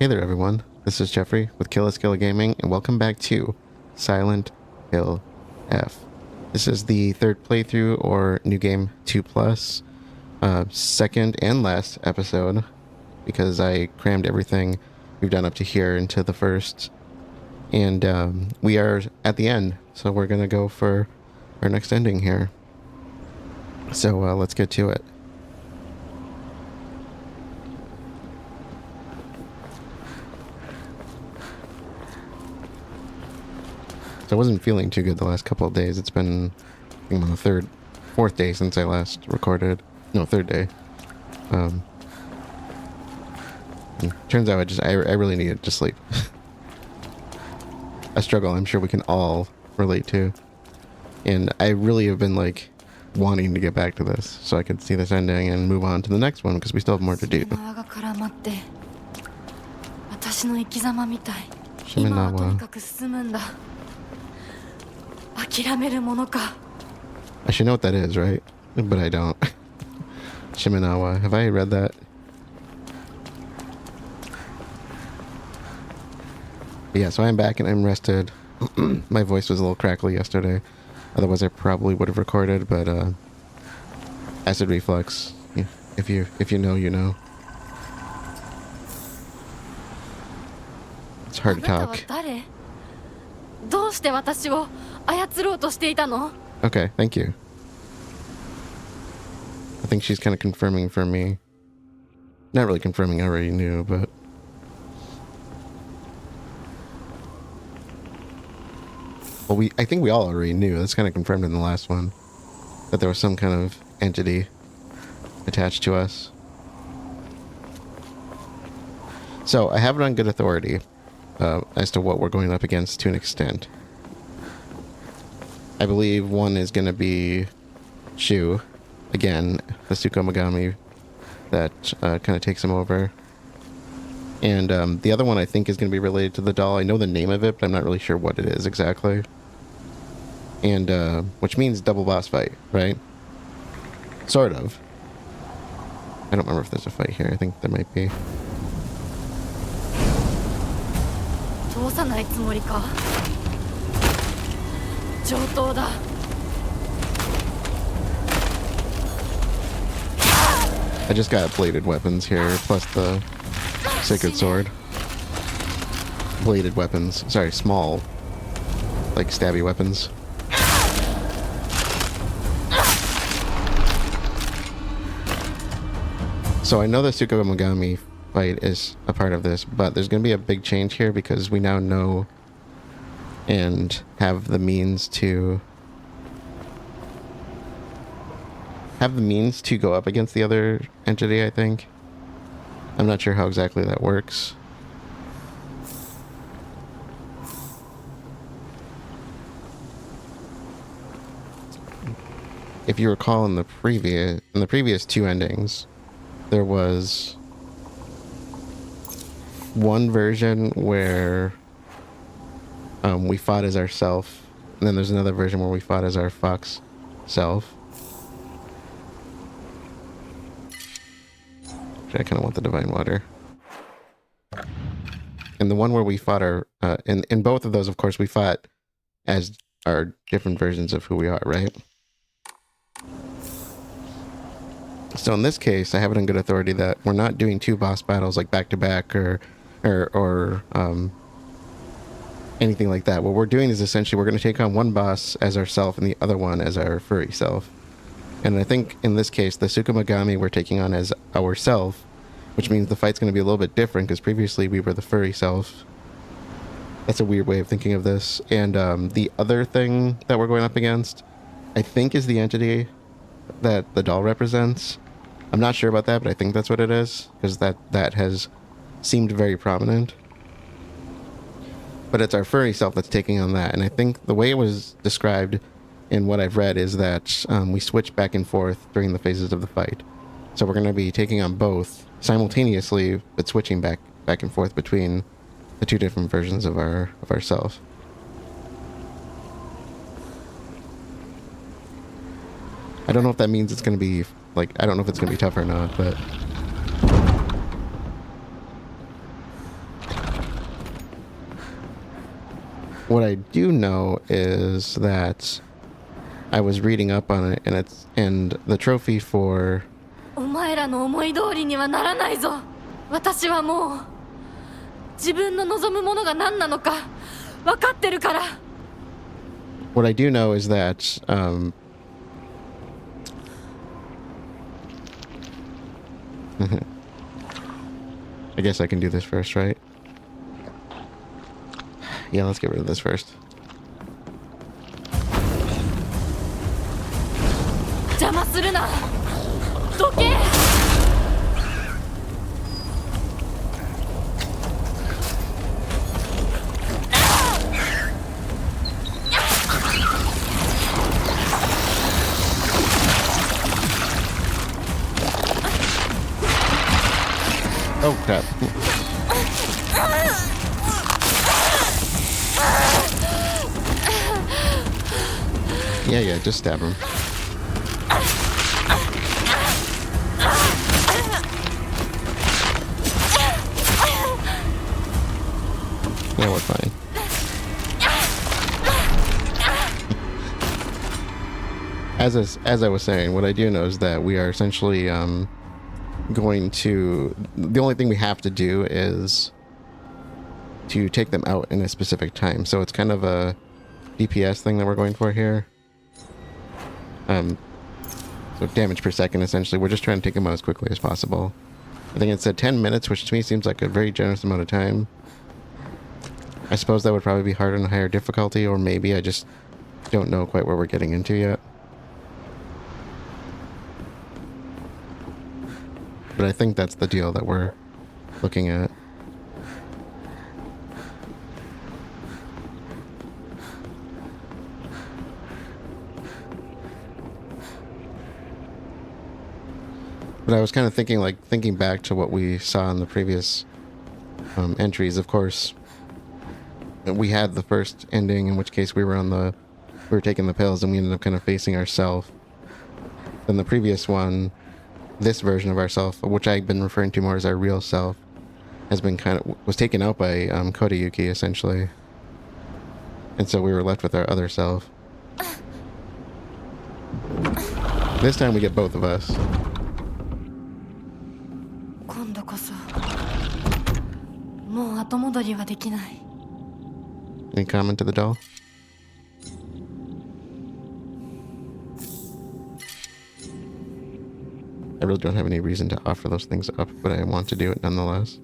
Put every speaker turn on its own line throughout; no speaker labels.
Hey there everyone, this is Jeffrey with Killaskila Gaming and welcome back to Silent Hill F. This is the third playthrough or New Game 2+, second and last episode because I crammed everything we've done up to here into the first, and we are at the end, so we're gonna go for our next ending here. So let's get to it. I wasn't feeling too good the last couple of days. It's been, I think, the fourth day since I last recorded. No, third day. Turns out I really needed to sleep. A struggle I'm sure we can all relate to. And I really have been like wanting to get back to this so I could see this ending and move on to the next one because we still have more to do. Shiminawa. I should know what that is, right? But I don't. Shiminawa. Have I read that? Yeah, so I'm back and I'm rested. My voice was a little crackly yesterday. Otherwise I probably would have recorded, but acid reflux. Yeah, if you know, you know. It's hard to talk. Okay, thank you. I think she's kind of confirming for me. Not really confirming, I already knew, but... Well, I think we all already knew. That's kind of confirmed in the last one. That there was some kind of entity attached to us. So, I have it on good authority as to what we're going up against to an extent. I believe one is going to be Shu, again, the Tsukumogami that kind of takes him over. And the other one I think is going to be related to the doll. I know the name of it, but I'm not really sure what it is exactly. And which means double boss fight, right? Sort of. I don't remember if there's a fight here. I think there might be. I just got bladed weapons here, plus the sacred sword. Bladed weapons. Sorry, small. Like stabby weapons. So I know the Tsukumogami fight is a part of this, but there's going to be a big change here because we now know and have the means to go up against the other entity, I think. I'm not sure how exactly that works. If you recall in the previous two endings, there was one version where we fought as ourself, and then there's another version where we fought as our fox self. I kind of want the divine water. And the one where we fought our in both of those, of course, we fought as our different versions of who we are, right? So in this case, I have it on good authority that we're not doing two boss battles like back to back or anything like that. What we're doing is essentially we're going to take on one boss as ourself and the other one as our furry self. And I think in this case, the Tsukumogami we're taking on as ourself, which means the fight's going to be a little bit different because previously we were the furry self. That's a weird way of thinking of this. And the other thing that we're going up against, I think, is the entity that the doll represents. I'm not sure about that, but I think that's what it is because that has seemed very prominent. But it's our furry self that's taking on that. And I think the way it was described in what I've read is that we switch back and forth during the phases of the fight. So we're going to be taking on both simultaneously, but switching back and forth between the two different versions of ourself. I don't know if that means it's going to be like, I don't know if it's going to be tough or not, but What I do know is that I was reading up on it, and the trophy for
お前らの思い通りにはならないぞ。私はもう自分の望むものが何なのか分かってるから。
what I do know is that I guess I can do this first, right? Yeah, let's get rid of this first.
邪魔するな。どけ。
Oh crap. Yeah, just stab him. Yeah, we're fine. As I was saying, what I do know is that we are essentially going to... The only thing we have to do is to take them out in a specific time. So it's kind of a DPS thing that we're going for here. So damage per second, essentially. We're just trying to take them out as quickly as possible. I think it said 10 minutes, which to me seems like a very generous amount of time. I suppose that would probably be harder and higher difficulty, or maybe I just don't know quite where we're getting into yet. But I think that's the deal that we're looking at. But I was kind of thinking back to what we saw in the previous entries. Of course, we had the first ending, in which case we were taking the pills, and we ended up kind of facing ourself. Then the previous one, this version of ourself, which I've been referring to more as our real self, was taken out by Kodayuki, essentially. And so we were left with our other self. This time we get both of us. Any comment to the doll? I really don't have any reason to offer those things up, but I want to do it nonetheless.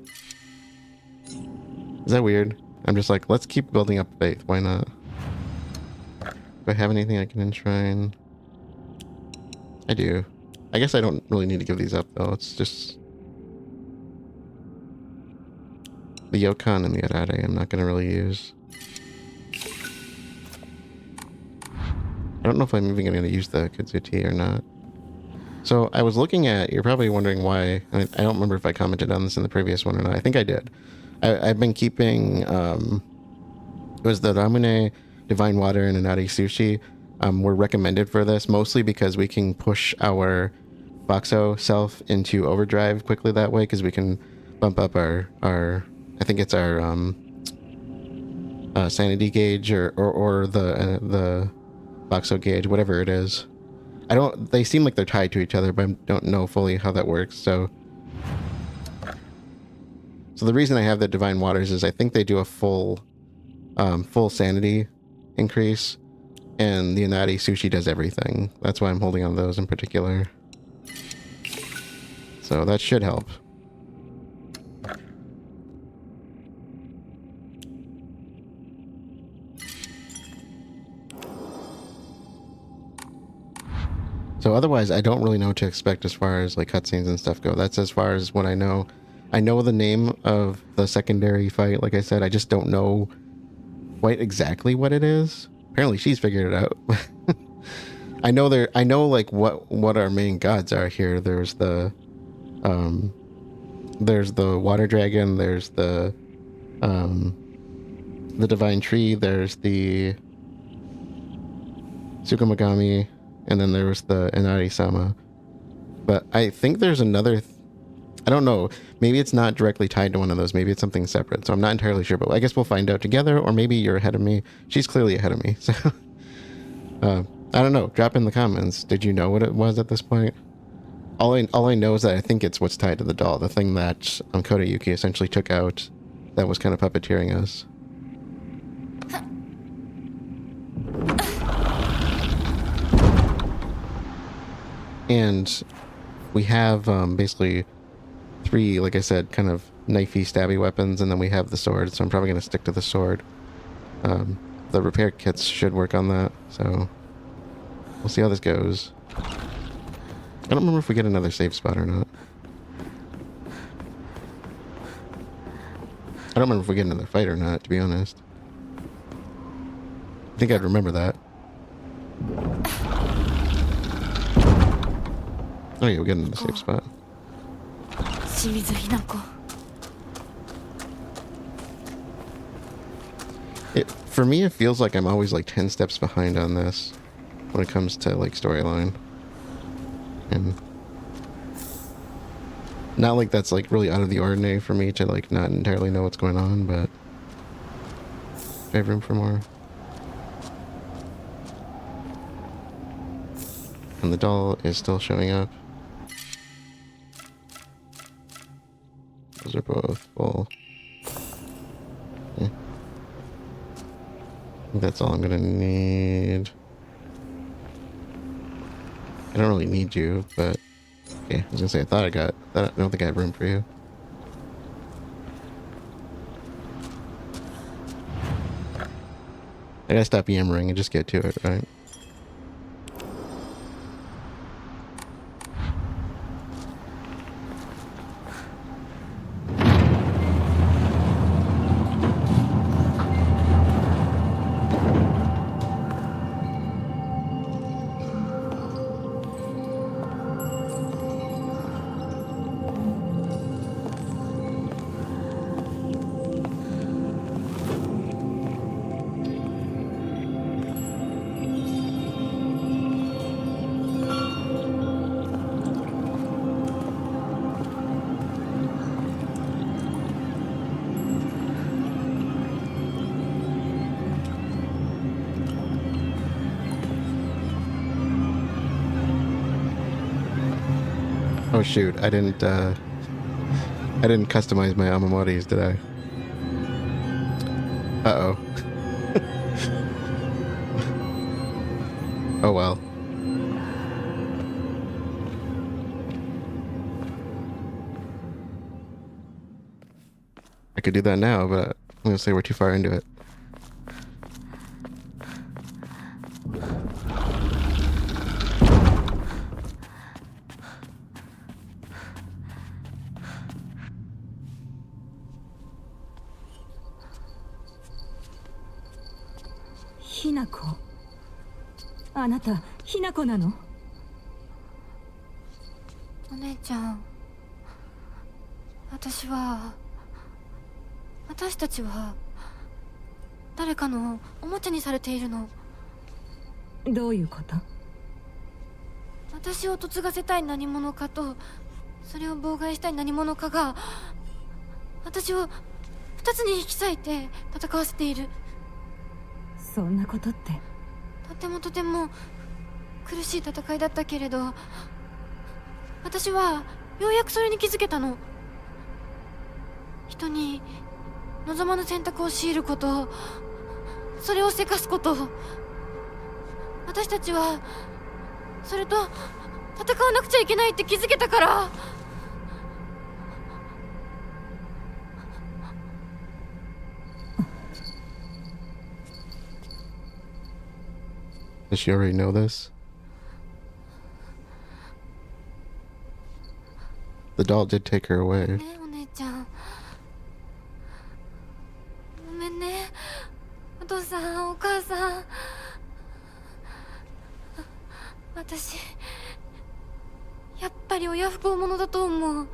Is that weird? I'm just like, let's keep building up faith. Why not? Do I have anything I can enshrine? I do. I guess I don't really need to give these up, though. It's just... the Yokon and the Arare I'm not going to really use. I don't know if I'm even going to use the Kudzuti or not. So I was looking at... You're probably wondering why... I don't remember if I commented on this in the previous one or not. I think I did. I've been keeping... it was the Ramune, Divine Water, and Inari Sushi were recommended for this, mostly because we can push our Boxo self into overdrive quickly that way, because we can bump up our I think it's our sanity gauge or the Boxo gauge, whatever it is. They seem like they're tied to each other, but I don't know fully how that works. So the reason I have the Divine Waters is I think they do a full sanity increase, and the Inari Sushi does everything. That's why I'm holding on to those in particular. So that should help. So otherwise, I don't really know what to expect as far as like cutscenes and stuff go. That's as far as what I know. I know the name of the secondary fight. Like I said, I just don't know quite exactly what it is. Apparently, she's figured it out. I know like what our main gods are here. There's the water dragon. There's the divine tree. There's the Tsukumogami. And then there was the Inari-sama. But I think there's another... I don't know. Maybe it's not directly tied to one of those. Maybe it's something separate. So I'm not entirely sure, but I guess we'll find out together, or maybe you're ahead of me. She's clearly ahead of me. So I don't know. Drop in the comments. Did you know what it was at this point? All I know is that I think it's what's tied to the doll. The thing that Kodayuki essentially took out that was kind of puppeteering us. And we have basically 3, like I said, kind of knifey, stabby weapons, and then we have the sword, so I'm probably going to stick to the sword. The repair kits should work on that, so we'll see how this goes. I don't remember if we get another save spot or not. I don't remember if we get another fight or not, to be honest. I think I'd remember that. Oh yeah, we're getting another save spot.
Hinako.
For me, it feels like I'm always like 10 steps behind on this when it comes to like storyline. And not like that's like really out of the ordinary for me to like not entirely know what's going on, but I have room for more. And the doll is still showing up. Those are both full. Yeah. I think that's all I'm gonna need. I don't really need you, but yeah, I was gonna say I don't think I have room for you. I gotta stop yammering and just get to it, right? Oh shoot, I didn't customize my Amamoris, did I? Uh-oh. Oh well. I could do that now, but I'm gonna say we're too far into it.
Hinako. あなた、Hinako なの？
お姉ちゃん、私たちは誰かのおもちゃにされているの。
どういうこと？
私を嫁がせたい何者かと、それを妨害したい何者かが私を2つに引き裂いて戦わせている。
そんなことって。
とても苦しい戦いだったけれど、私はようやくそれに気づけたの。人に望まぬ選択を強いること、それをせかすこと、私たちはそれと戦わなくちゃいけないって気づけたから。
Does she already know this? The doll did take her away.
ねえお姉ちゃん、ごめんね。お父さん、お母さん、私やっぱり親不孝者だと思う。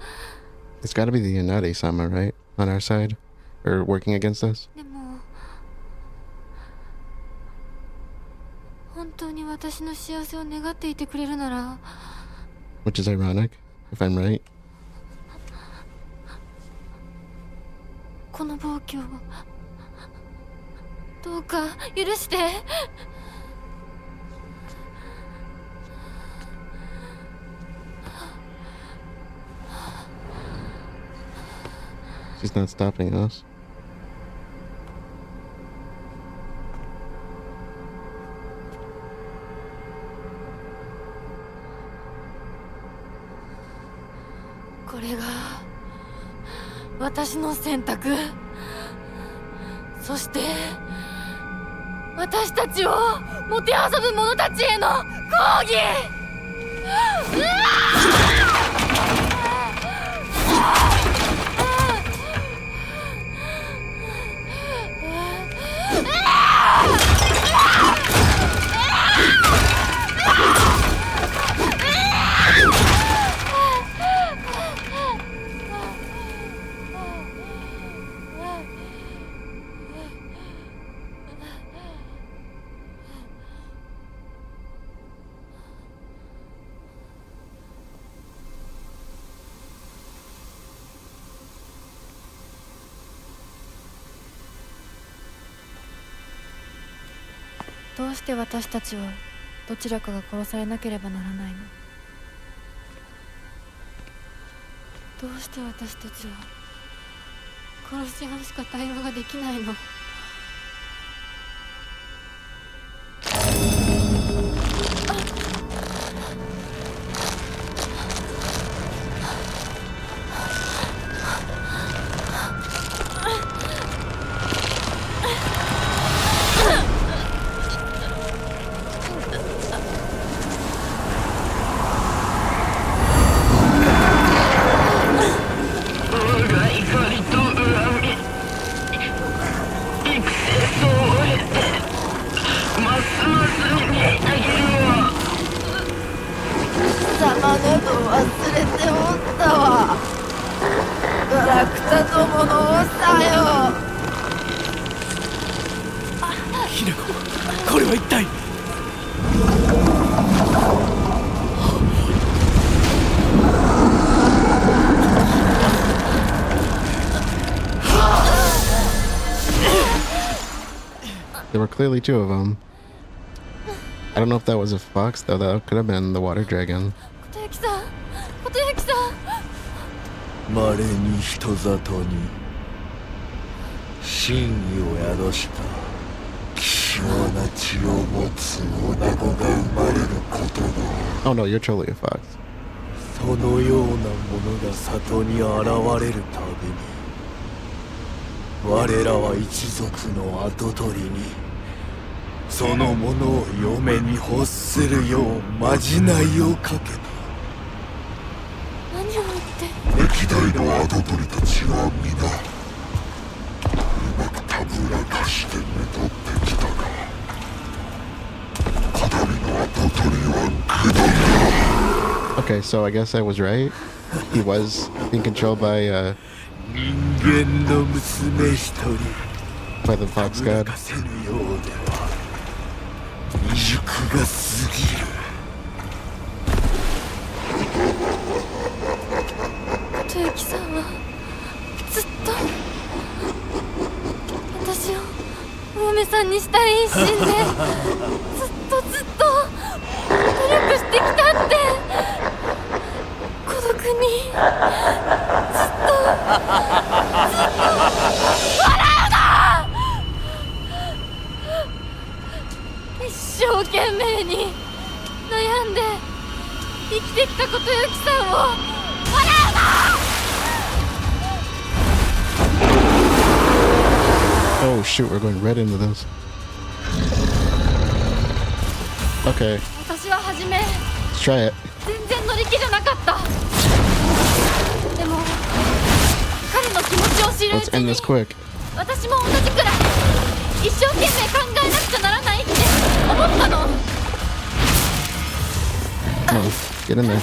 It's gotta be the Yanade-sama, right? On our side? Or working against us?
でも本当に私の幸せを願っていてくれるなら。
Which is ironic, if I'm right.
この暴挙をどうか許して。
She's not stopping us.
これが私の選択、そして私たちをもてあそぶ者たちへの抗議。どうして私たちはどちらかが殺されなければならないの？どうして私たちは殺し合うしか対話ができないの？There
were clearly two of them. I don't know if that was a fox, though. That could have been the water dragon.
稀に人里に真意を宿した希少な血を持つ女子が生まれることだ。
Oh no, you're totally a fox.
そのようなものが里に現れるたびに我らは一族の跡取りにそのものを嫁に欲するようまじないをかけた。
何を言って
歴代の跡取りたちは皆うまくたぶらかしてめとってきたが片身の跡取りは愚鈍だ。
Okay, so I guess I was right. He was being controlled by
人間の娘一人
the fox
たぶら
god.
かせぬようでは未熟が過ぎる。
豊樹さんはずっと私をお嫁さんにしたい一心でずっと努力してきたって。孤独にずっと笑うな。一生懸命に悩んで生きてきたことゆきさんを笑うな。
Oh shoot, we're going right into this. Okay,
私は初め
let's try it.
全然乗り気じゃなかった。でも彼の気持ちを知るう
Let's
ち
end
に
this quick.
私も同じくらい一生懸命考えなくちゃならないって思ったの。
Come on, get in there.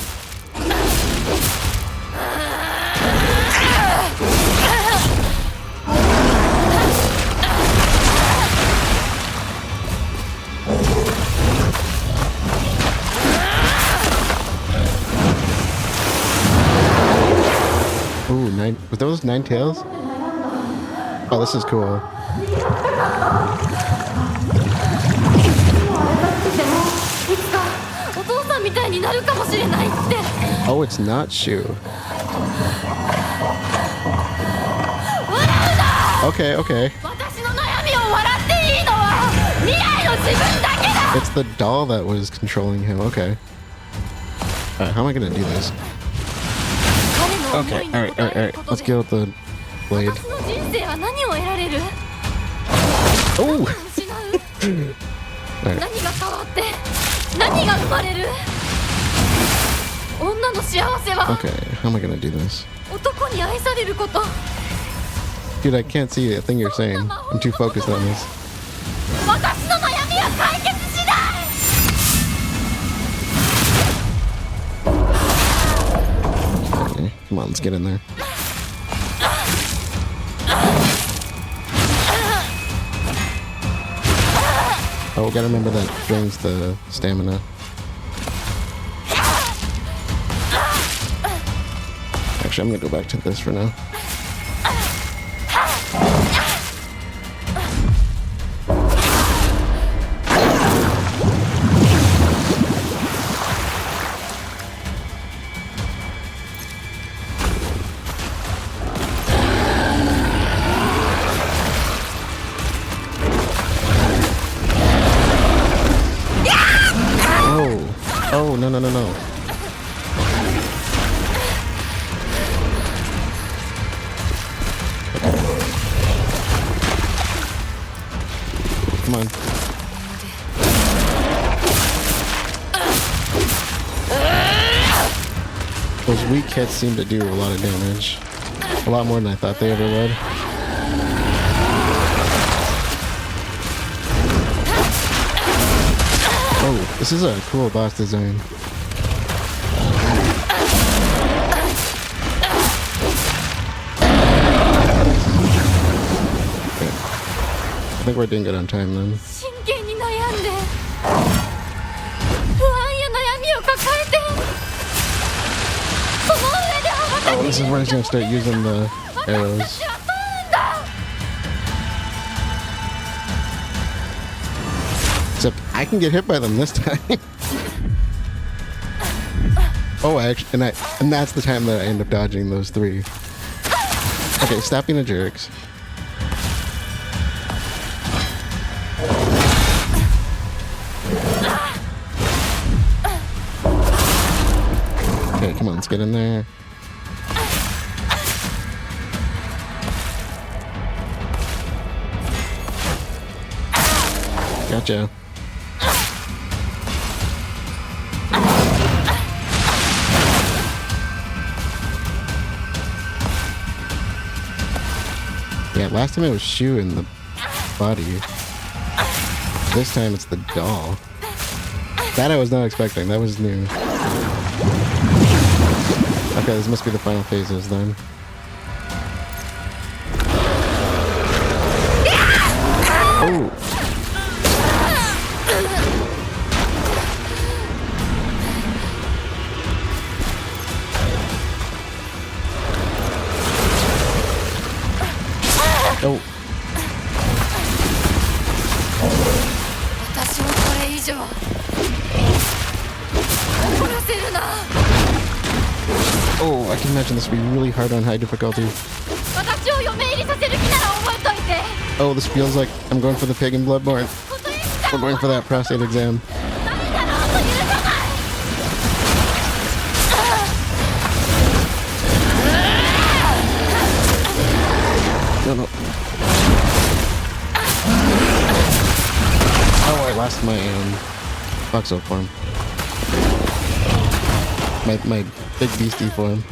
Ooh, were those 9 tails? Oh, this is cool.
いつかお父さんみたいになるかもしれないって。
Oh, it's not Shu. Okay, okay.
私の悩みを笑っていいのは未来の自分だけだ。
It's the doll that was controlling him. Okay. Alright, how am I gonna do this? Okay, alright. Let's get with the blade.
私の人生は何を得られる？
Oh!
失う？
Alright.
何が変わって何が生まれる？女の幸せは
Okay, how am I gonna do this?
男に愛されること。
Dude, I can't see a thing you're saying. I'm too focused on this.
私の悩みは解決しない。
Okay, come on, let's get in there. Oh, we gotta remember that drains the stamina. Actually, I'm gonna go back to this for now. Oh, no. Come on. Those weak hits seem to do a lot of damage. A lot more than I thought they ever would. Oh, this is a cool boss design. Okay. I think we're doing good on time then.
真剣に悩んで不安や悩みを抱えてその上では
Oh, this is where he's gonna start using the arrows.
私は不運だ。
Except I can get hit by them this time. Oh, and that's the time that I end up dodging those three. Okay, stop being a jerks. Okay, come on, let's get in there. Gotcha. Yeah, last time it was Shu in the body. This time it's the doll. That I was not expecting. That was new. Okay, this must be the final phases then. Oh! Oh.
私をこれ以上怒らせるな。
Oh, I can imagine this would be really hard on high difficulty.
私を嫁入りさせる気なら覚えといて。
Oh, this feels like I'm going for the pig in Bloodborne.
こと言ったら
We're going for that prostate exam.
ダメだろうと許さない。
No. Oh, I lost my voxel form. My big beastie form.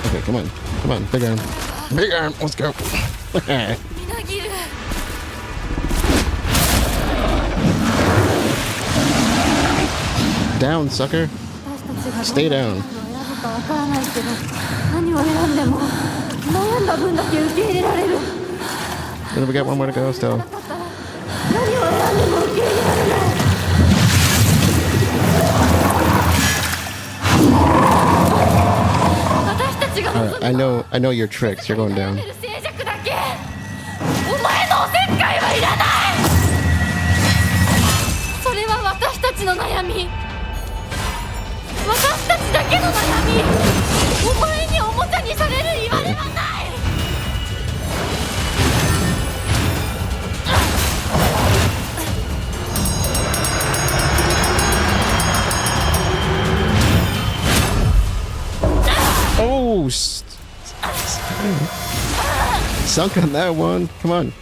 Okay, come on, big arm, let's go.
みなぎる。
Down, sucker.
私たちが
Stay down.
選ぶかわからないけど、何を選んでも悩んだ分だけ受け入れられる。
Then we got one more to go still.
何を選んでも受け入れられない。
I know your tricks. You're going down.
静寂だけお前のおせっかいはいらない。それは私たちの悩み、私たちだけの悩み。お前におもちゃにされる言われはない。
Oh, sunk on that one. Come on.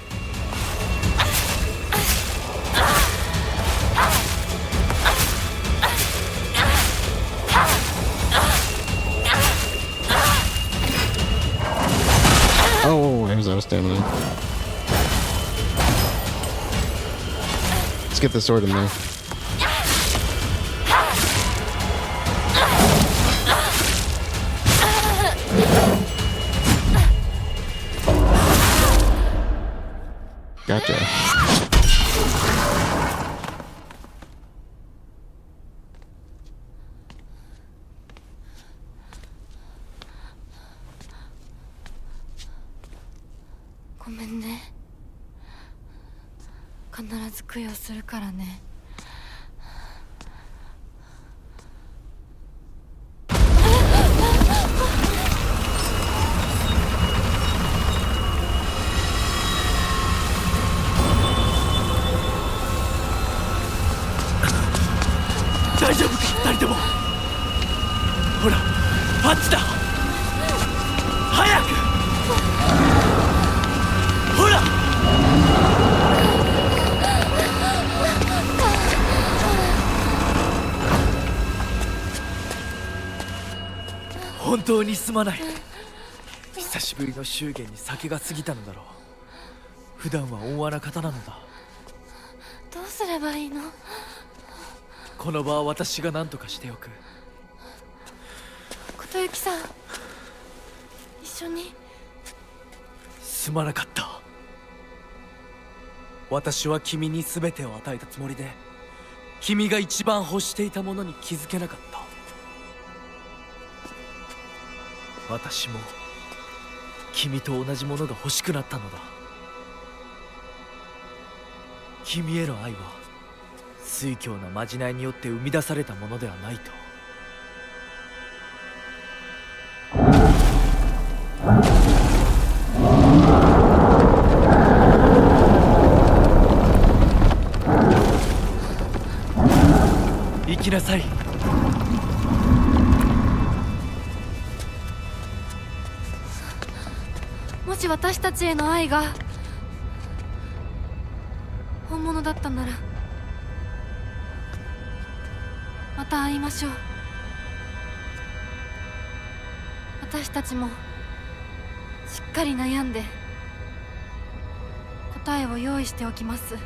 Oh, I was out of stamina. Let's get the sword in there. Gotcha.
Goめんね。必ず供養するからね。
大丈夫か二人とも。ほらあっちだ。早くほら。本当にすまない。久しぶりの祝言に酒が過ぎたのだろう。普段は温和な方なのだ。
どうすればいいの？
この場は私が何とかしておく。
琴雪さん、一緒に。
すまなかった。私は君に全てを与えたつもりで、君が一番欲していたものに気づけなかった。私も君と同じものが欲しくなったのだ。君への愛は酔狂なまじないによって生み出されたものではないと。行きなさい。
もし私たちへの愛が本物だったなら、また会いましょう。私たちもしっかり悩んで答えを用意しておきます。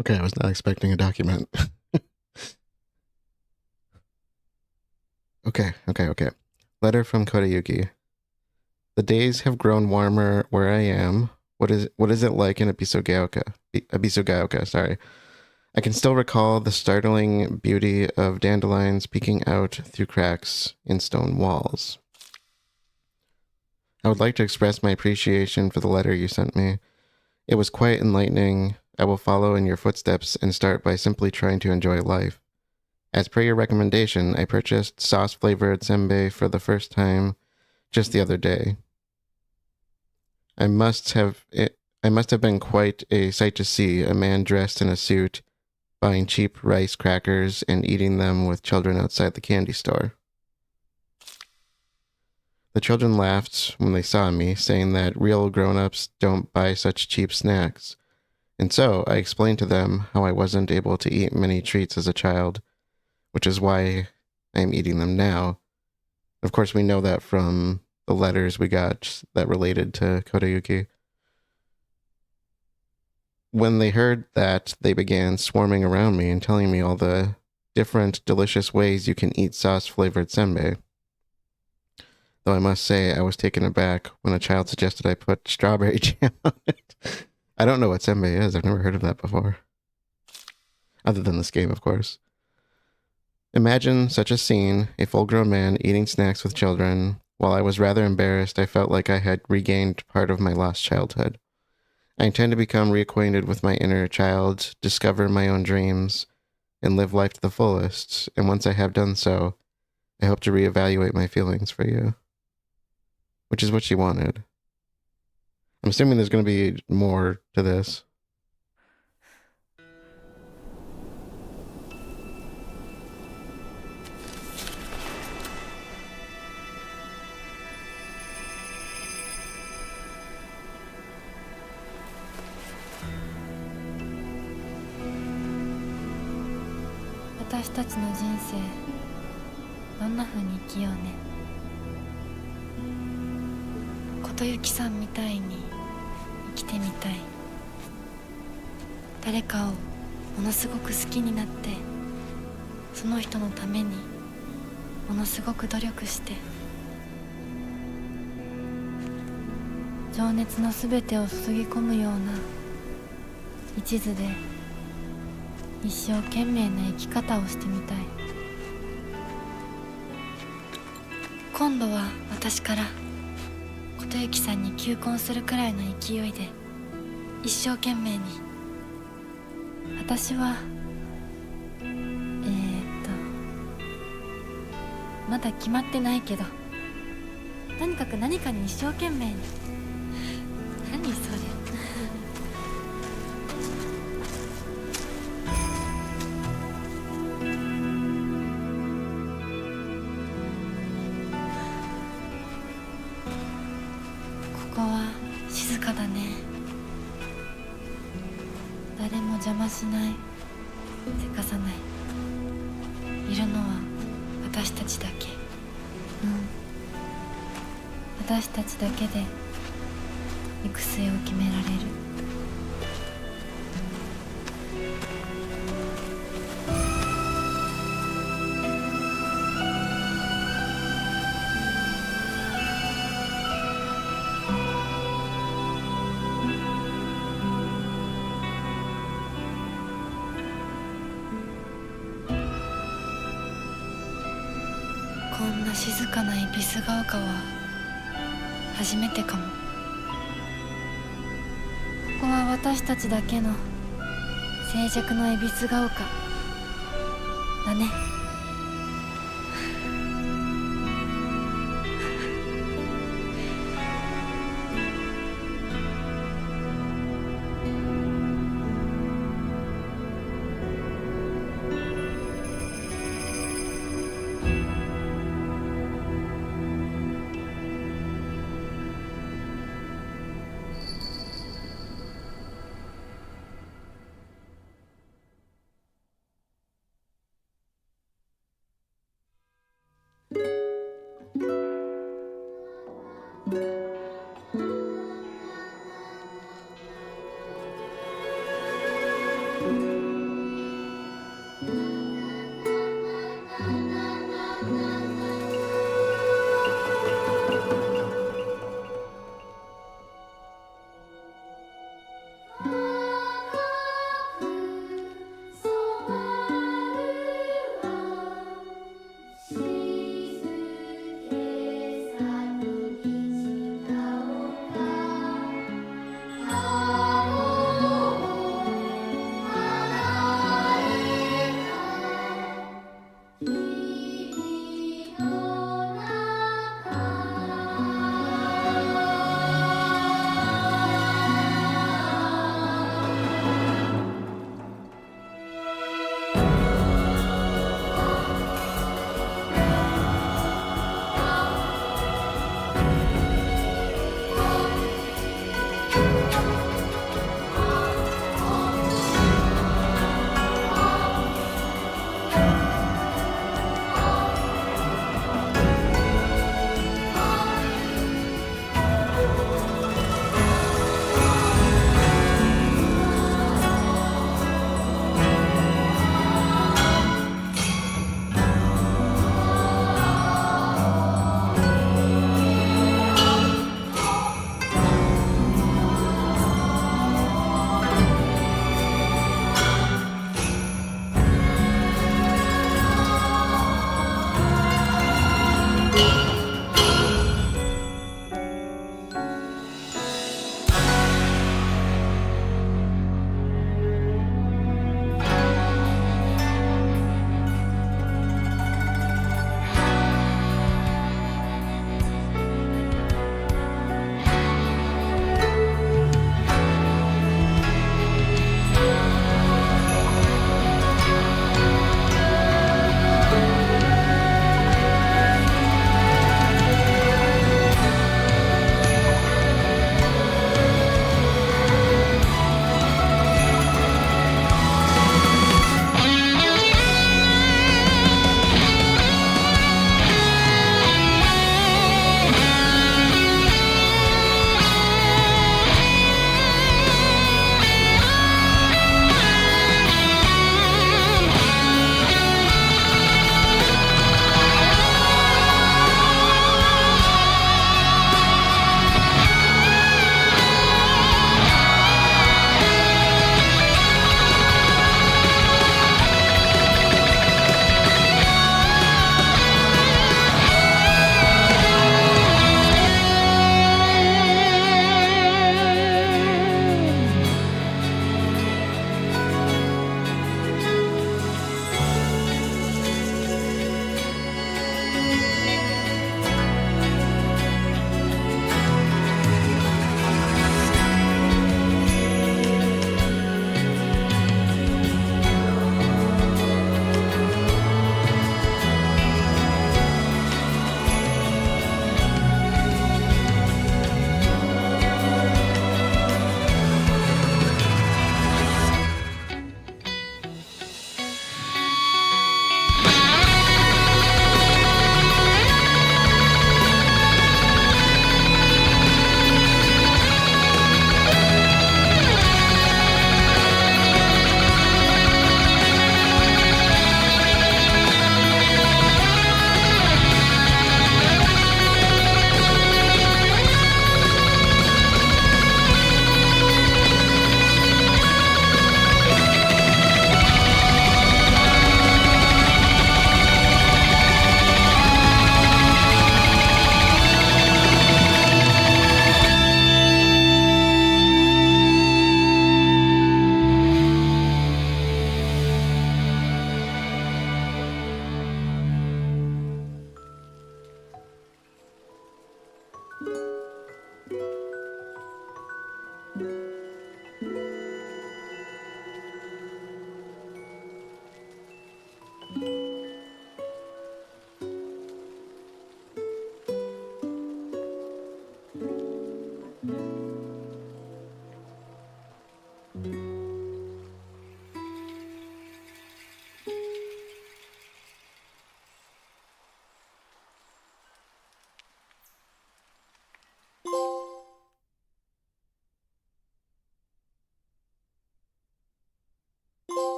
Okay, I was not expecting a document. Okay. Letter from Kodayuki. The days have grown warmer where I am. What is it like in Ebisugaoka, sorry. I can still recall the startling beauty of dandelions peeking out through cracks in stone walls. I would like to express my appreciation for the letter you sent me. It was quite enlightening. I will follow in your footsteps and start by simply trying to enjoy life. As per your recommendation, I purchased sauce-flavored senbei for the first time just the other day. I must have been quite a sight to see, a man dressed in a suit, buying cheap rice crackers and eating them with children outside the candy store. The children laughed when they saw me, saying that real grown-ups don't buy such cheap snacks. And so I explained to them how I wasn't able to eat many treats as a child, which is why I am eating them now. Of course, we know that from the letters we got that related to Kodayuki. When they heard that, they began swarming around me and telling me all the different delicious ways you can eat sauce-flavored senbei. Though I must say I was taken aback when a child suggested I put strawberry jam on it. I don't know what senbei is. I've never heard of that before. Other than this game, of course. Imagine such a scene, a full-grown man eating snacks with children. While I was rather embarrassed, I felt like I had regained part of my lost childhood. I intend to become reacquainted with my inner child, discover my own dreams, and live life to the fullest. And once I have done so, I hope to reevaluate my feelings for you. Which is what she wanted. I'm assuming there's going to be more to this.
私たちの人生どんな風に生きようね。琴雪さんみたいに生きてみたい。誰かをものすごく好きになって、その人のためにものすごく努力して、情熱のすべてを注ぎ込むような一途で一生懸命な生き方をしてみたい。今度は私から琴雪さんに求婚するくらいの勢いで一生懸命に。私はまだ決まってないけど、とにかく何かに一生懸命に。何それ。ここは静かだね。誰も邪魔しない、せかさない。いるのは私たちだけ。私たちだけで行く末を決められる。こんな静かな恵比寿ヶ丘は初めてかも。ここは私たちだけの静寂の恵比寿ヶ丘だね。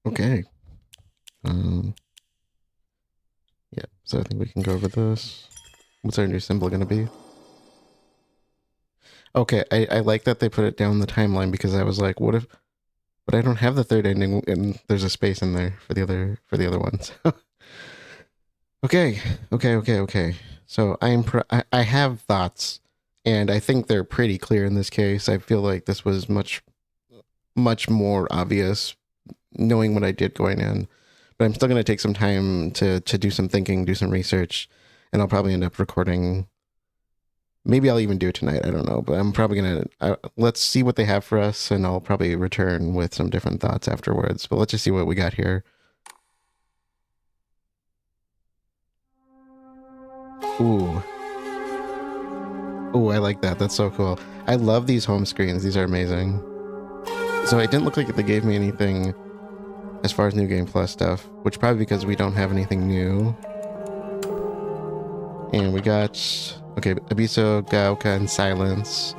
Okay. Yeah, so I think we can go over this. What's our new symbol going to be? Okay, I like that they put it down the timeline because I was like, what if... But I don't have the third ending and there's a space in there for the other ones. Okay. So I have thoughts and I think they're pretty clear in this case. I feel like this was much more obvious knowing what I did going in. But I'm still going to take some time to do some thinking, do some research, and I'll probably end up recording. Maybe I'll even do it tonight. I don't know, but I'm probably going to... let's see what they have for us, and I'll probably return with some different thoughts afterwards. But let's just see what we got here. Ooh. Ooh, I like that. That's so cool. I love these home screens. These are amazing. So it didn't look like they gave me anything as far as New Game Plus stuff, which probably because we don't have anything new. And we got, okay, Ebisugaoka and Silence.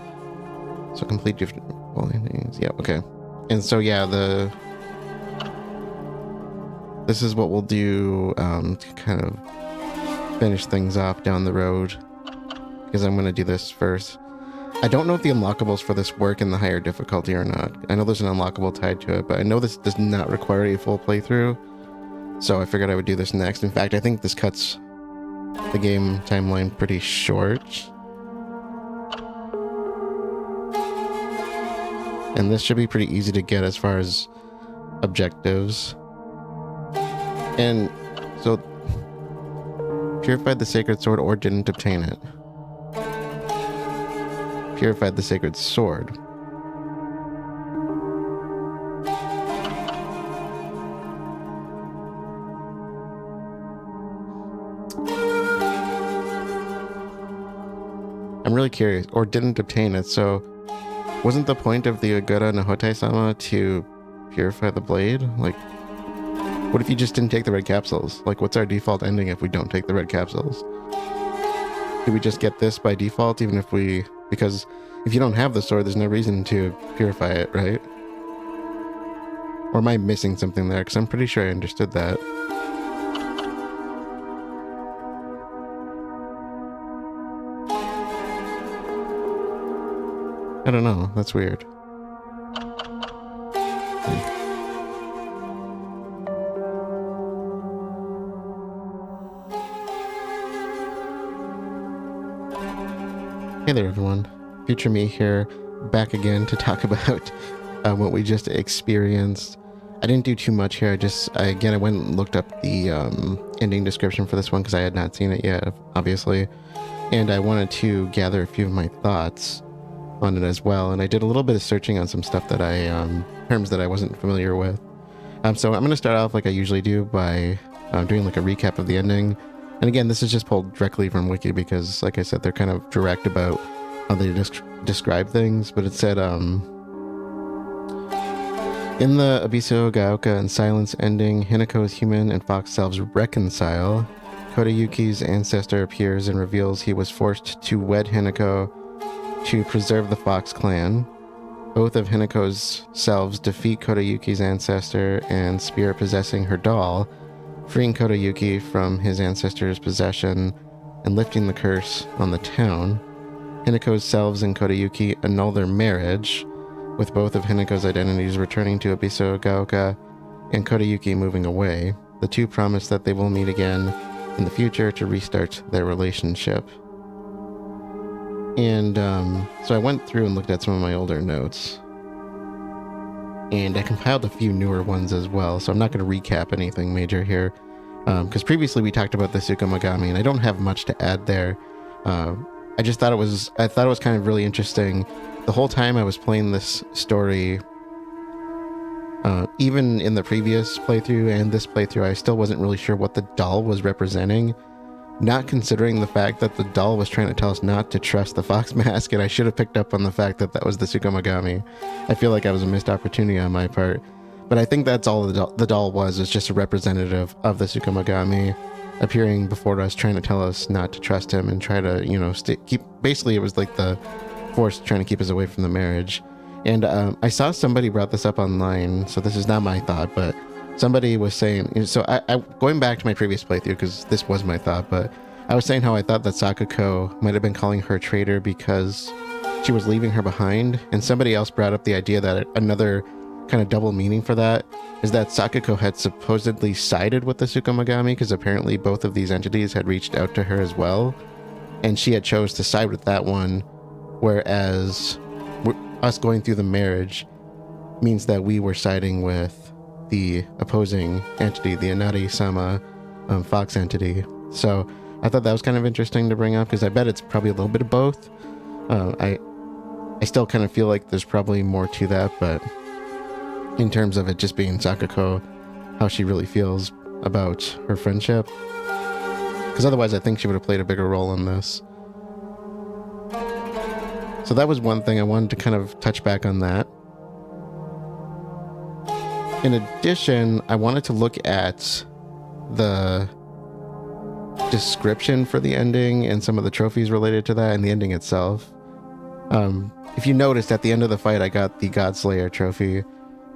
So complete different endings. Yeah, okay. And so yeah, this is what we'll do to kind of finish things off down the road, because I'm going to do this first. I don't know if the unlockables for this work in the higher difficulty or not. I know there's an unlockable tied to it, but I know this does not require a full playthrough. So I figured I would do this next. In fact, I think this cuts the game timeline pretty short. And this should be pretty easy to get as far as objectives. And so, purified the sacred sword or didn't obtain it. Purified the sacred sword. I'm really curious. Or didn't obtain it, so wasn't the point of the Agura Nahotai-sama to purify the blade? Like, what if you just didn't take the red capsules? Like, what's our default ending if we don't take the red capsules? Do we just get this by default, even if we... Because if you don't have the sword, there's no reason to purify it, right? Or am I missing something there? Because I'm pretty sure I understood that. I don't know. That's weird. Hey there, everyone. Future me here, back again to talk about what we just experienced. I didn't do too much here. I went and looked up the ending description for this one because I had not seen it yet, obviously. And I wanted to gather a few of my thoughts on it as well, and I did a little bit of searching on some stuff that terms that I wasn't familiar with. So I'm going to start off like I usually do by doing like a recap of the ending. And again, this is just pulled directly from Wiki because, like I said, they're kind of direct about how they describe things. But it said, in the Ebisugaoka and Silence ending, Hinako's human and fox selves reconcile. Kodayuki's ancestor appears and reveals he was forced to wed Hinako to preserve the Fox clan. Both of Hinako's selves defeat Kodayuki's ancestor and spirit possessing her doll, freeing Kodayuki from his ancestor's possession and lifting the curse on the town. Hinako's selves and Kodayuki annul their marriage, with both of Hinako's identities returning to Ebisugaoka and Kodayuki moving away. The two promise that they will meet again in the future to restart their relationship. And so I went through and looked at some of my older notes. And I compiled a few newer ones as well, so I'm not going to recap anything major here. Because previously we talked about the Tsukumogami, and I don't have much to add there. I just thought it was kind of really interesting. The whole time I was playing this story, even in the previous playthrough and this playthrough, I still wasn't really sure what the doll was representing. Not considering the fact that the doll was trying to tell us not to trust the fox mask, and I should have picked up on the fact that that was the Tsukumogami. I feel like I was a missed opportunity on my part. But I think that's all the doll was just a representative of the Tsukumogami appearing before us, trying to tell us not to trust him and try to, basically it was like the force trying to keep us away from the marriage. And I saw somebody brought this up online, so this is not my thought, but somebody was saying, so I going back to my previous playthrough, because this was my thought, but I was saying how I thought that Sakuko might have been calling her a traitor because she was leaving her behind, and somebody else brought up the idea that another kind of double meaning for that is that Sakuko had supposedly sided with the Tsukumogami because apparently both of these entities had reached out to her as well, and she had chose to side with that one, whereas us going through the marriage means that we were siding with the opposing entity, the Inari-sama fox entity. So I thought that was kind of interesting to bring up because I bet it's probably a little bit of both. I still kind of feel like there's probably more to that, but in terms of it just being Sakuko, how she really feels about her friendship, because otherwise I think she would have played a bigger role in this. So that was one thing I wanted to kind of touch back on that. In addition, I wanted to look at the description for the ending and some of the trophies related to that and the ending itself. If you noticed, at the end of the fight, I got the Godslayer trophy,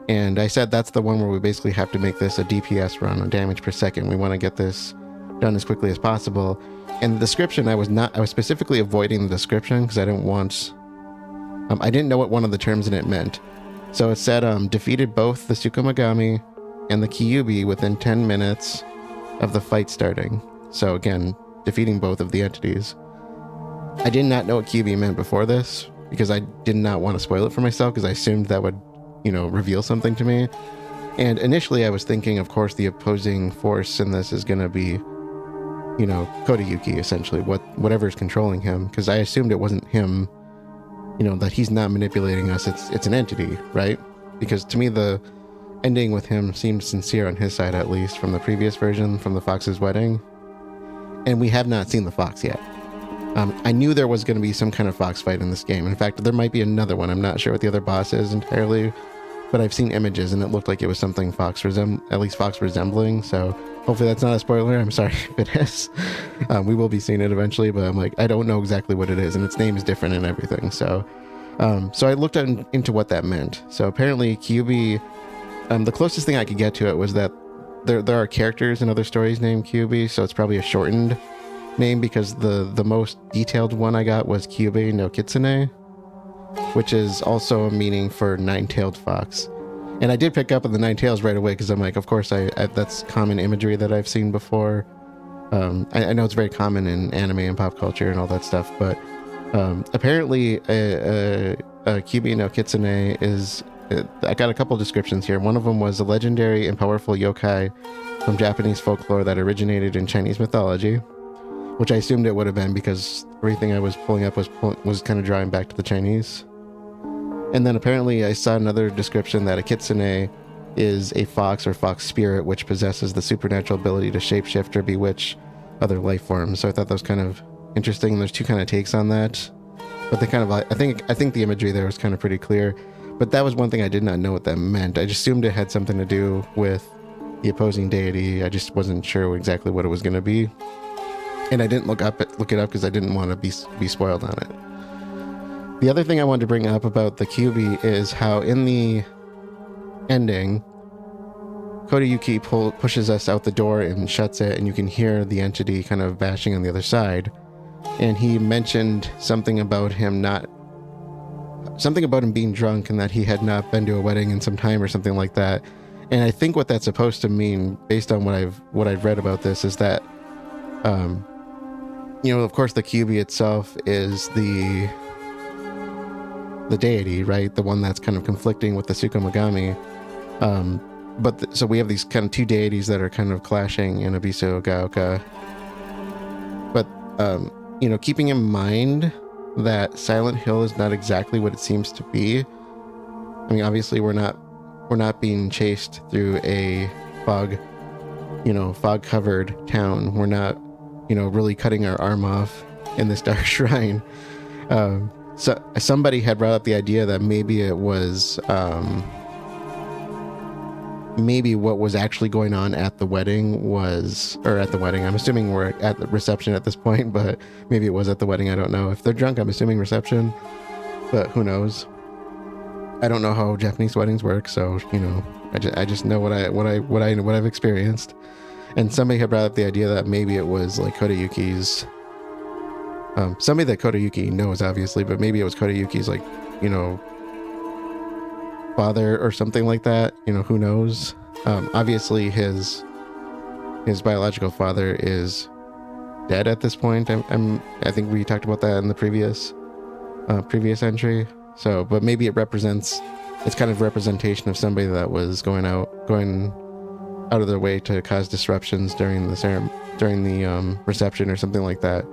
and I said that's the one where we basically have to make this a DPS run, on damage per second. We want to get this done as quickly as possible. And the description, I was specifically avoiding the description because I didn't want I didn't know what one of the terms in it meant. So it said defeated both the Tsukumogami and the Kyubi within 10 minutes of the fight starting. So again, defeating both of the entities. I did not know what Kyubi meant before this because I did not want to spoil it for myself because I assumed that would, reveal something to me. And initially I was thinking, of course, the opposing force in this is going to be, Kodayuki, essentially, whatever is controlling him, because I assumed it wasn't him, that he's not manipulating us. It's an entity, right? Because to me, the ending with him seemed sincere on his side, at least from the previous version, from the Fox's wedding. And we have not seen the Fox yet. I knew there was going to be some kind of Fox fight in this game. In fact, there might be another one. I'm not sure what the other boss is entirely, but I've seen images and it looked like it was something Fox resembling. So hopefully that's not a spoiler. I'm sorry if it is. We will be seeing it eventually, but I'm like, I don't know exactly what it is, and its name is different and everything. So I looked into what that meant. So apparently Kyubi, the closest thing I could get to it was that there are characters in other stories named Kyubi, so it's probably a shortened name, because the most detailed one I got was Kyubi no Kitsune, which is also a meaning for nine-tailed fox. And I did pick up on the nine tails right away, because I'm like, of course, I that's common imagery that I've seen before. I know it's very common in anime and pop culture and all that stuff, but apparently a Kyubi no Kitsune is... I got a couple descriptions here. One of them was a legendary and powerful yokai from Japanese folklore that originated in Chinese mythology, which I assumed it would have been because everything I was pulling up was kind of drawing back to the Chinese. And then apparently I saw another description that a kitsune is a fox or fox spirit which possesses the supernatural ability to shapeshift or bewitch other life forms. So I thought that was kind of interesting. There's two kind of takes on that, but they kind of, I think the imagery there was kind of pretty clear. But that was one thing I did not know what that meant. I just assumed it had something to do with the opposing deity. I just wasn't sure exactly what it was going to be. And I didn't look it up because I didn't want to be spoiled on it. The other thing I wanted to bring up about the Kyubi is how in the ending, Kodayuki pushes us out the door and shuts it, and you can hear the entity kind of bashing on the other side. And he mentioned something about him being drunk and that he had not been to a wedding in some time or something like that. And I think what that's supposed to mean, based on what I've read about this, is that of course the Kyubi itself is the deity, right? The one that's kind of conflicting with the Tsukumogami. So we have these kind of two deities that are kind of clashing in Ebisugaoka. But, keeping in mind that Silent Hill is not exactly what it seems to be. I mean, obviously we're not being chased through a fog covered town. We're not, really cutting our arm off in this dark shrine. So somebody had brought up the idea that maybe it was, maybe what was actually going on at the wedding I'm assuming we're at the reception at this point, but maybe it was at the wedding. I don't know. If they're drunk, I'm assuming reception, but who knows? I don't know how Japanese weddings work, so I just know what I've experienced. And somebody had brought up the idea that maybe it was like Kodayuki's, somebody that Kodayuki knows obviously, but maybe it was Kodayuki's father or something like that. Who knows? Obviously his biological father is dead at this point. I think we talked about that in the previous entry. So, but maybe it's kind of representation of somebody that was going out of their way to cause disruptions during the reception or something like that.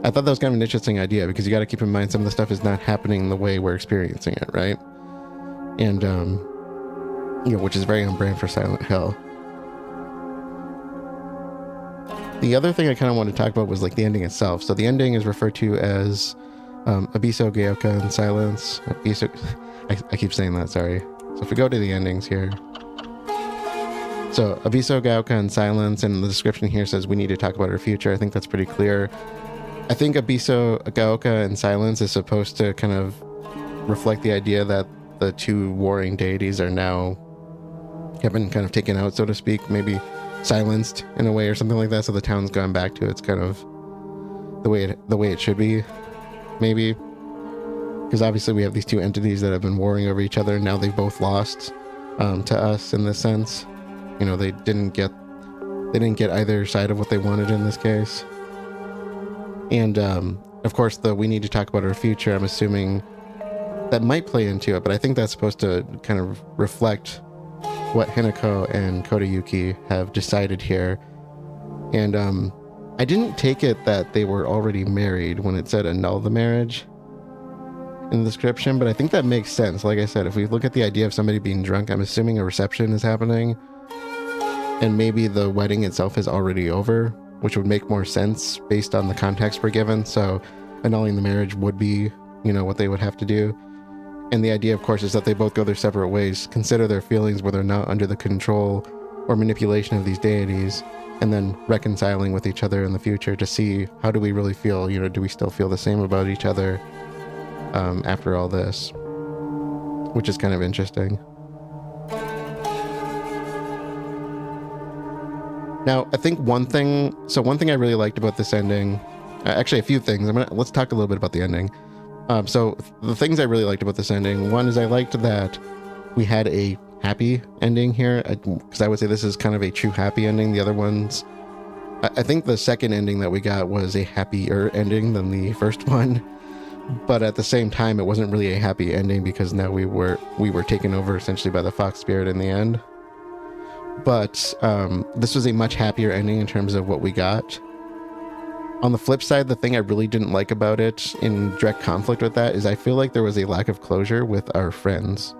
I thought that was kind of an interesting idea, because you got to keep in mind some of the stuff is not happening the way we're experiencing it, right? And which is very on brand for Silent Hill. The other thing I kind of wanted to talk about was the ending itself. So the ending is referred to as Ebisugaoka in silence. I keep saying that, sorry. So if we go to the endings here. So Ebisugaoka in silence, and the description here says we need to talk about our future. I think that's pretty clear. I think Ebisugaoka in silence is supposed to kind of reflect the idea that the two warring deities have been kind of taken out, so to speak, maybe silenced in a way or something like that. So the town's gone back to its kind of the way it should be, maybe. because obviously we have these two entities that have been warring over each other, and now they've both lost to us in this sense. You know, they didn't get either side of what they wanted in this case. And of course, we need to talk about our future. I'm assuming that might play into it, but I think that's supposed to kind of reflect what Hinako and Kodayuki have decided here. And I didn't take it that they were already married when it said annul the marriage in the description, but I think that makes sense. Like I said, if we look at the idea of somebody being drunk, I'm assuming a reception is happening, and maybe the wedding itself is already over, which would make more sense based on the context we're given. So annulling the marriage would be, you know, what they would have to do. And the idea, of course, is that they both go their separate ways, consider their feelings where they're not under the control or manipulation of these deities, and then reconciling with each other in the future to see, how do we really feel? You know, do we still feel the same about each other after all this? Which is kind of interesting. Now, I think one thing I really liked about this ending, actually a few things. Let's talk a little bit about the ending. So the things I really liked about this ending, one is I liked that we had a happy ending here, because I would say this is kind of a true happy ending. The other ones, I think the second ending that we got was a happier ending than the first one, but at the same time, it wasn't really a happy ending because now we were taken over essentially by the fox spirit in the end. But this was a much happier ending in terms of what we got. On the flip side, the thing I really didn't like about it, in direct conflict with that, is I feel like there was a lack of closure with our friends.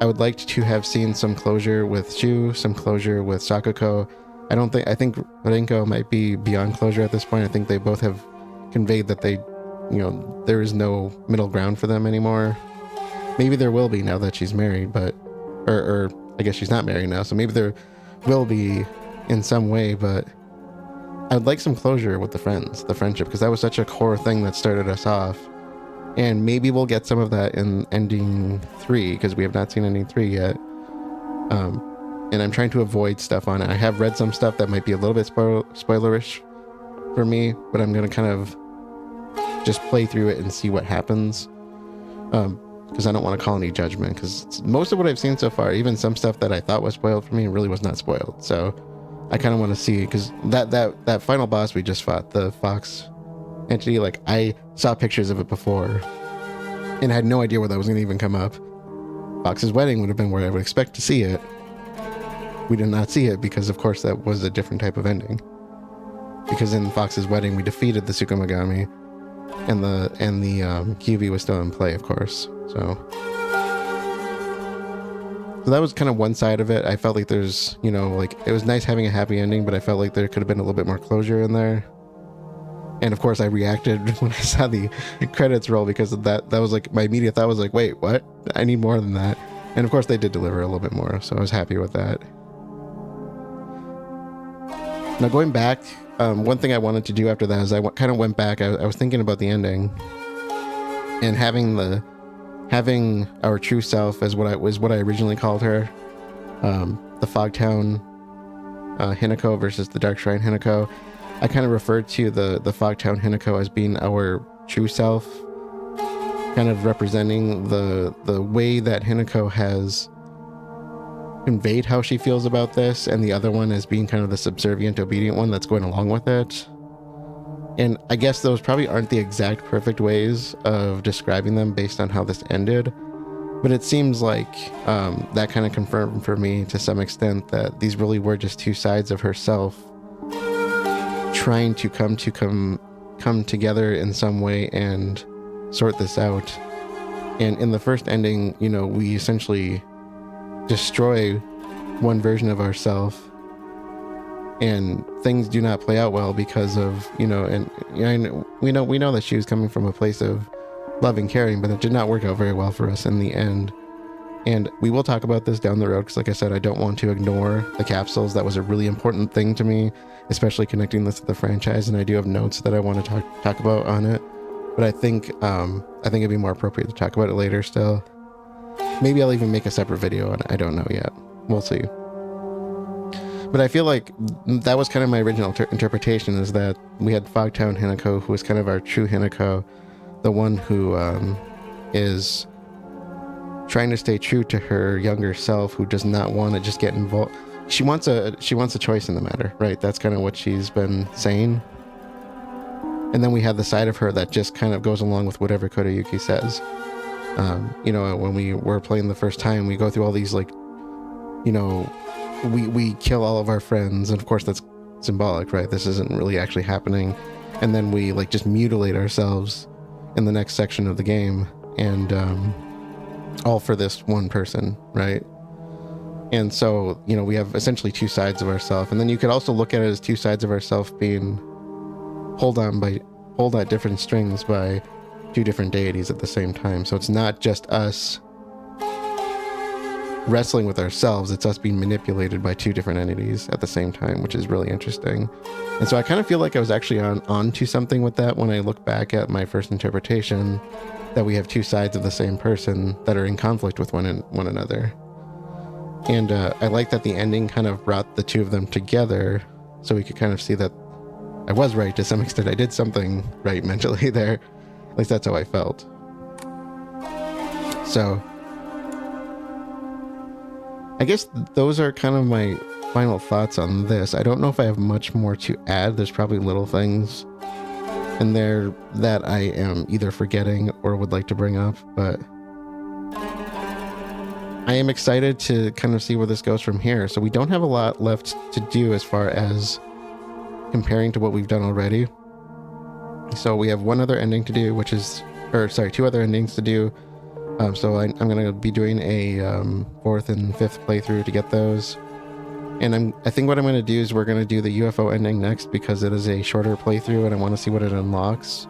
I would like to have seen some closure with Shu, some closure with Sakuko. I think Renko might be beyond closure at this point. I think they both have conveyed that they, you know, there is no middle ground for them anymore. Maybe there will be now that she's married, but, or I guess she's not married now, so maybe there will be in some way, but I would like some closure with the friendship, because that was such a core thing that started us off. And maybe we'll get some of that in ending 3, because we have not seen ending 3 yet. And I'm trying to avoid stuff on it. I have read some stuff that might be a little bit spoilerish for me, but I'm going to kind of just play through it and see what happens. Because I don't want to call any judgment, because most of what I've seen so far, even some stuff that I thought was spoiled for me, really was not spoiled. So I kind of want to see, because that final boss we just fought, the fox entity, like, I saw pictures of it before and had no idea where that was going to even come up. Fox's wedding would have been where I would expect to see it. We did not see it because, of course, that was a different type of ending. Because in Fox's wedding, we defeated the Tsukumogami, and the Kyubi was still in play, of course. So that was kind of one side of it. I felt like there's, you know, like, it was nice having a happy ending, but I felt like there could have been a little bit more closure in there. And of course, I reacted when I saw the credits roll, because of that was like, my immediate thought was like, wait, what? I need more than that. And of course, they did deliver a little bit more, so I was happy with that. Now, going back, one thing I wanted to do after that is I kind of went back. I was thinking about the ending, and having our true self as what I originally called her, the Fogtown Hinako versus the Dark Shrine Hinako. I kind of referred to the Fogtown Hinako as being our true self, kind of representing the way that Hinako has conveyed how she feels about this, and the other one as being kind of the subservient, obedient one that's going along with it. And I guess those probably aren't the exact perfect ways of describing them based on how this ended, but it seems like that kind of confirmed for me to some extent that these really were just two sides of herself trying to come together in some way and sort this out. And in the first ending, you know, we essentially destroy one version of ourselves, and things do not play out well because of, you know, and we know that she was coming from a place of love and caring, but it did not work out very well for us in the end. And we will talk about this down the road, because like I said, I don't want to ignore the capsules. That was a really important thing to me, especially connecting this to the franchise, and I do have notes that I want to talk about on it. But I think it'd be more appropriate to talk about it later still. Maybe I'll even make a separate video on it. I don't know yet. We'll see. But I feel like that was kind of my original interpretation, is that we had Fogtown Hinako, who was kind of our true Hinako, the one who is trying to stay true to her younger self, who does not want to just get involved. She wants a choice in the matter, right? That's kind of what she's been saying. And then we have the side of her that just kind of goes along with whatever Kodayuki says. You know, when we were playing the first time, we go through all these, like, you know, we kill all of our friends, and of course that's symbolic, right? This isn't really actually happening. And then we, like, just mutilate ourselves in the next section of the game, and all for this one person, right? And so, you know, we have essentially two sides of ourselves. And then you could also look at it as two sides of ourselves being pulled at different strings by two different deities at the same time. So it's not just us wrestling with ourselves, it's us being manipulated by two different entities at the same time, which is really interesting. And so I kind of feel like I was actually onto something with that when I look back at my first interpretation, that we have two sides of the same person that are in conflict with one another. And I like that the ending kind of brought the two of them together, so we could kind of see that I was right to some extent. I did something right mentally there. At least that's how I felt. So I guess those are kind of my final thoughts on this. I don't know if I have much more to add. There's probably little things in there that I am either forgetting or would like to bring up, but I am excited to kind of see where this goes from here. So we don't have a lot left to do as far as comparing to what we've done already. So we have one other ending to do, two other endings to do. So I'm going to be doing a fourth and fifth playthrough to get those. And I think what I'm going to do is we're going to do the UFO ending next, because it is a shorter playthrough and I want to see what it unlocks.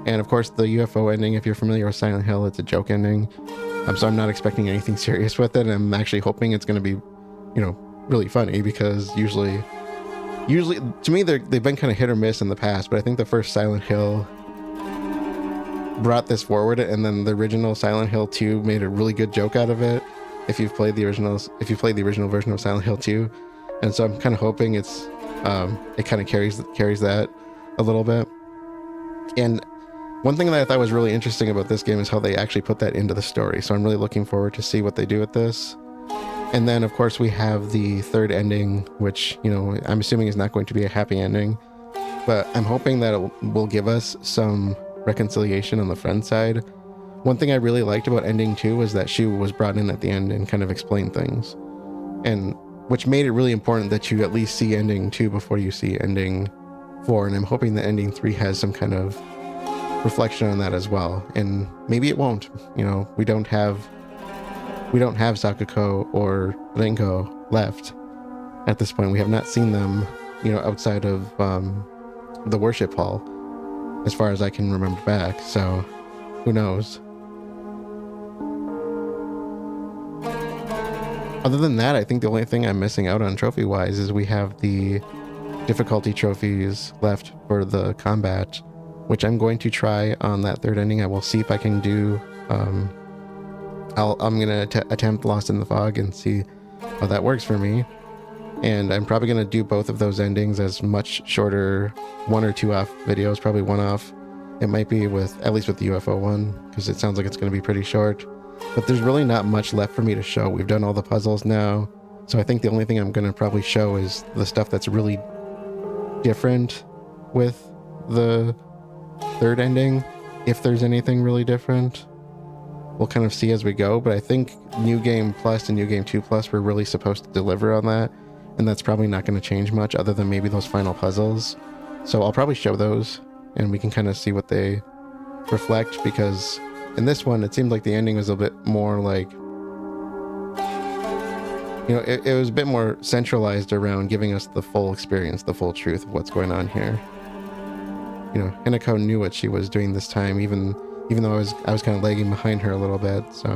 And of course, the UFO ending, if you're familiar with Silent Hill, it's a joke ending. So I'm not expecting anything serious with it. I'm actually hoping it's going to be, you know, really funny, because usually to me, they've been kind of hit or miss in the past, but I think the first Silent Hill brought this forward, and then the original Silent Hill 2 made a really good joke out of it. If you've played the original version of Silent Hill 2, and so I'm kind of hoping it kind of carries that a little bit. And one thing that I thought was really interesting about this game is how they actually put that into the story. So I'm really looking forward to see what they do with this. And then, of course, we have the third ending, which, you know, I'm assuming is not going to be a happy ending, but I'm hoping that it will give us some reconciliation on the friend side. One thing I really liked about ending 2 was that Shu was brought in at the end and kind of explained things, and which made it really important that you at least see ending 2 before you see ending 4. And I'm hoping that ending 3 has some kind of reflection on that as well. And maybe it won't. You know, we don't have Sakuko or Renko left at this point. We have not seen them, you know, outside of the worship hall, as far as I can remember back. So who knows? Other than that, I think the only thing I'm missing out on trophy wise is we have the difficulty trophies left for the combat, which I'm going to try on that third ending. I will see if I can do I'm gonna attempt Lost in the Fog and see how that works for me. And I'm probably gonna do both of those endings as much shorter, 1 or 2 off videos, probably 1 off. It might be at least with the UFO one, because it sounds like it's gonna be pretty short. But there's really not much left for me to show. We've done all the puzzles now, so I think the only thing I'm gonna probably show is the stuff that's really different with the third ending, if there's anything really different. We'll kind of see as we go, but I think New Game Plus and New Game 2 Plus were really supposed to deliver on that, and that's probably not going to change much other than maybe those final puzzles. So I'll probably show those, and we can kind of see what they reflect, because in this one, it seemed like the ending was a bit more like, you know, it was a bit more centralized around giving us the full experience, the full truth of what's going on here. You know, Hinako knew what she was doing this time, even though I was kind of lagging behind her a little bit. So,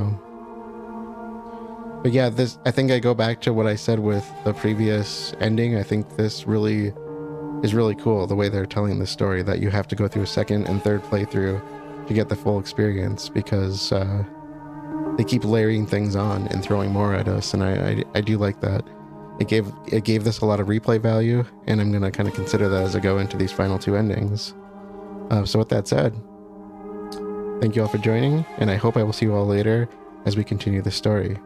but yeah, I think I go back to what I said with the previous ending. I think this really is really cool, the way they're telling the story, that you have to go through a second and third playthrough to get the full experience, because they keep layering things on and throwing more at us, and I do like that. It gave this a lot of replay value, and I'm gonna kind of consider that as I go into these final 2 endings. So with that said, Thank you all for joining, and I hope I will see you all later as we continue the story.